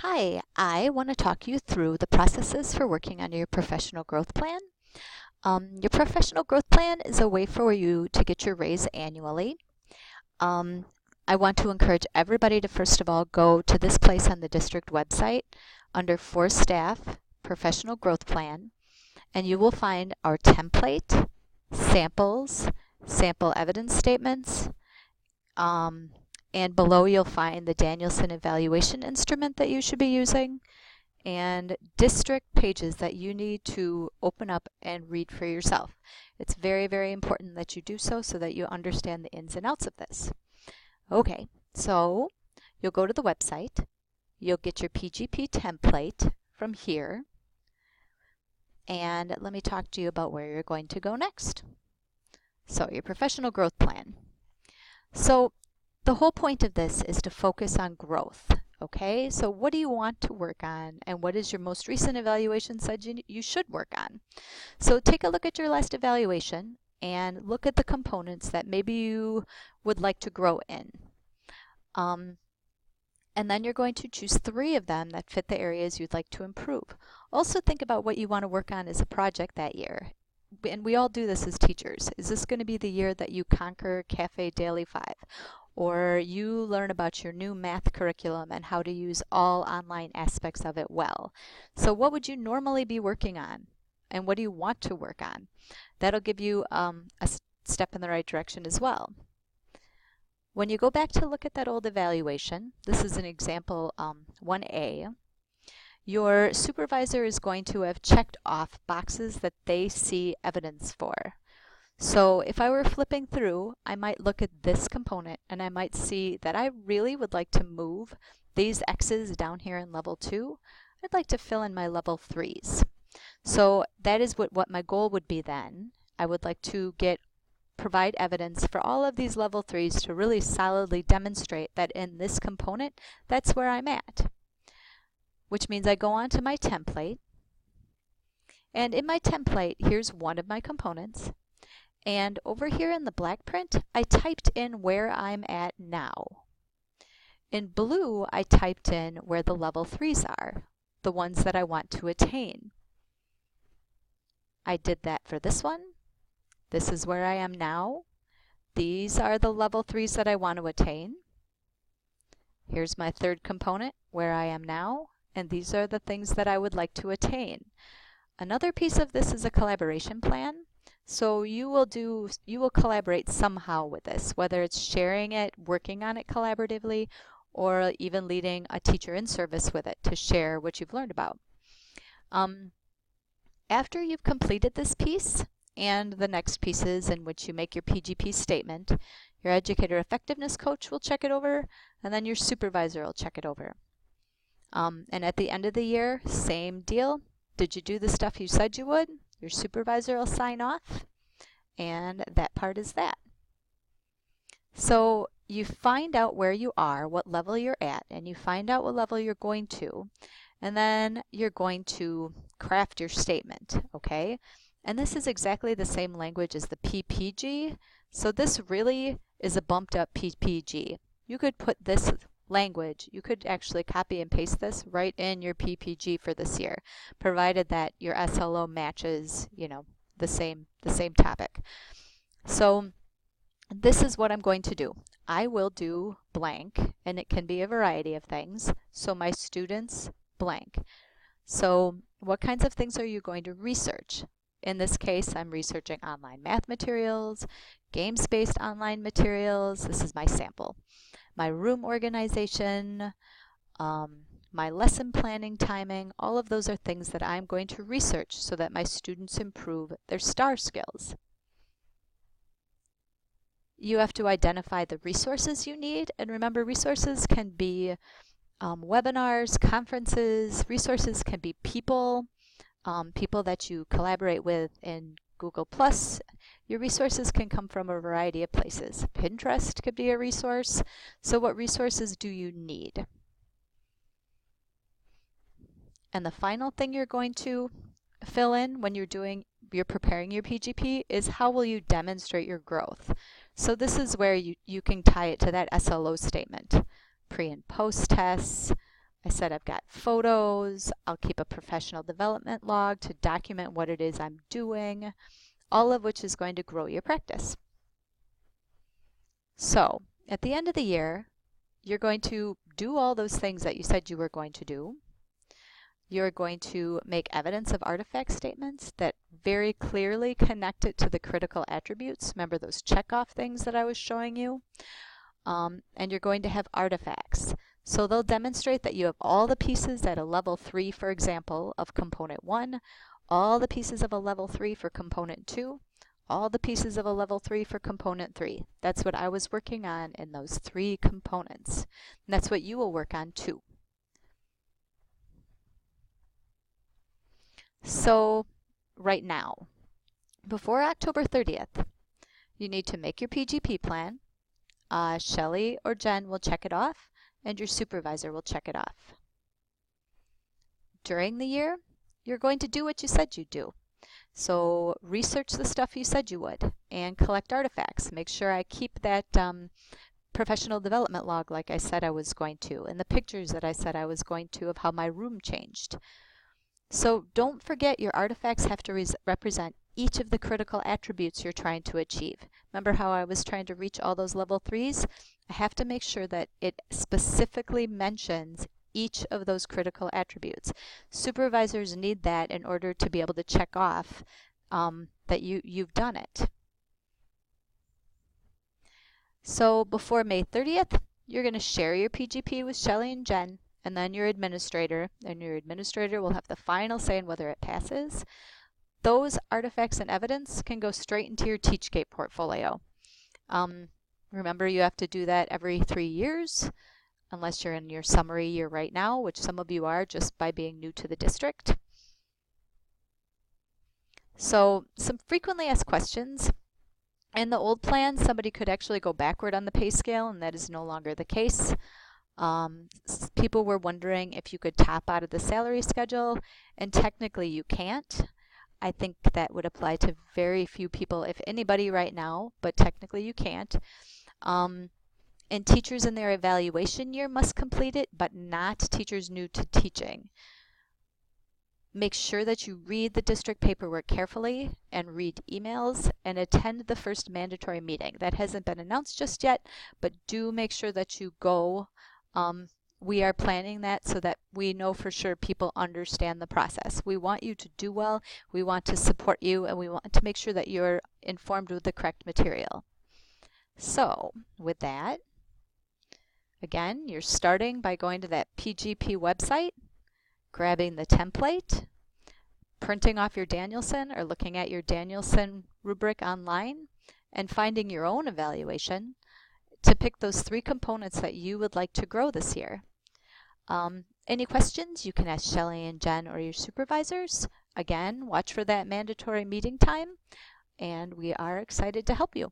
Hi, I want to talk you through the processes for working on your professional growth plan. Your professional growth plan is a way for you to get your raise annually. I want to encourage everybody to first of all go to this place on the district website under For Staff Professional Growth Plan, and you will find our template, samples, sample evidence statements, and below you'll find the Danielson evaluation instrument that you should be using and district pages that you need to open up and read for yourself. It's very, very important that you do so that you understand the ins and outs of this. Okay, so you'll go to the website, you'll get your PGP template from here, and let me talk to you about where you're going to go next. So your professional growth plan. So the whole point of this is to focus on growth, okay? So what do you want to work on, and what is your most recent evaluation said you should work on? So take a look at your last evaluation and look at the components that maybe you would like to grow in. And then you're going to choose 3 of them that fit the areas you'd like to improve. Also think about what you want to work on as a project that year. And we all do this as teachers. Is this going to be the year that you conquer Cafe Daily 5? Or you learn about your new math curriculum and how to use all online aspects of it well? So what would you normally be working on? And what do you want to work on? That'll give you a step in the right direction as well. When you go back to look at that old evaluation, this is an example 1A, your supervisor is going to have checked off boxes that they see evidence for. So if I were flipping through, I might look at this component and I might see that I really would like to move these X's down here in level 2. I'd like to fill in my level 3s. So that is what my goal would be then. I would like to provide evidence for all of these level 3s to really solidly demonstrate that in this component, that's where I'm at. Which means I go on to my template. And in my template, here's one of my components. And over here in the black print, I typed in where I'm at now. In blue, I typed in where the level 3s are, the ones that I want to attain. I did that for this one. This is where I am now. These are the level 3s that I want to attain. Here's my third component, where I am now, and these are the things that I would like to attain. Another piece of this is a collaboration plan. So you will collaborate somehow with this, whether it's sharing it, working on it collaboratively, or even leading a teacher in service with it to share what you've learned about. After you've completed this piece and the next pieces in which you make your PGP statement, your educator effectiveness coach will check it over, and then your supervisor will check it over. And at the end of the year, same deal. Did you do the stuff you said you would? Your supervisor will sign off, and that part is that. So you find out where you are, what level you're at, and you find out what level you're going to, and then you're going to craft your statement, okay? And this is exactly the same language as the PPG, so this really is a bumped up PPG. You could put this language, you could actually copy and paste this right in your PPG for this year, provided that your SLO matches, the same topic. So this is what I'm going to do. I will do blank, and it can be a variety of things. So my students blank. So what kinds of things are you going to research? In this case, I'm researching online math materials, games-based online materials. This is my sample. My room organization, my lesson planning timing, all of those are things that I'm going to research so that my students improve their STAR skills. You have to identify the resources you need, and remember, resources can be webinars, conferences. Resources can be people, people that you collaborate with in Google+. Your resources can come from a variety of places. Pinterest could be a resource. So what resources do you need? And the final thing you're going to fill in when you're preparing your PGP is how will you demonstrate your growth? So this is where you can tie it to that SLO statement. Pre and post tests, I said I've got photos. I'll keep a professional development log to document what it is I'm doing, all of which is going to grow your practice. So at the end of the year, you're going to do all those things that you said you were going to do. You're going to make evidence of artifact statements that very clearly connect it to the critical attributes. Remember those checkoff things that I was showing you? And you're going to have artifacts. So they'll demonstrate that you have all the pieces at a level 3, for example, of component 1, all the pieces of a level 3 for component 2, all the pieces of a level 3 for component 3. That's what I was working on in those 3 components. And that's what you will work on too. So right now, before October 30th, you need to make your PGP plan. Shelley or Jen will check it off, and your supervisor will check it off. During the year, you're going to do what you said you'd do. So research the stuff you said you would and collect artifacts. Make sure I keep that professional development log like I said I was going to, and the pictures that I said I was going to of how my room changed. So don't forget your artifacts have to represent each of the critical attributes you're trying to achieve. Remember how I was trying to reach all those level 3s? I have to make sure that it specifically mentions each of those critical attributes. Supervisors need that in order to be able to check off that you've done it. So before May 30th, you're going to share your PGP with Shelley and Jen, and then your administrator, and your administrator will have the final say in whether it passes. Those artifacts and evidence can go straight into your Teachgate portfolio. Remember, you have to do that every 3 years, unless you're in your summary year right now, which some of you are just by being new to the district. So some frequently asked questions. In the old plan, somebody could actually go backward on the pay scale, and that is no longer the case. People were wondering if you could top out of the salary schedule, and technically you can't. I think that would apply to very few people, if anybody right now, but technically you can't. And teachers in their evaluation year must complete it, but not teachers new to teaching. Make sure that you read the district paperwork carefully and read emails and attend the first mandatory meeting. That hasn't been announced just yet, but do make sure that you go. We are planning that so that we know for sure people understand the process. We want you to do well, we want to support you, and we want to make sure that you're informed with the correct material. So with that, again, you're starting by going to that PGP website, grabbing the template, printing off your Danielson or looking at your Danielson rubric online, and finding your own evaluation to pick those 3 components that you would like to grow this year. Any questions, you can ask Shelley and Jen or your supervisors. Again, watch for that mandatory meeting time, and we are excited to help you.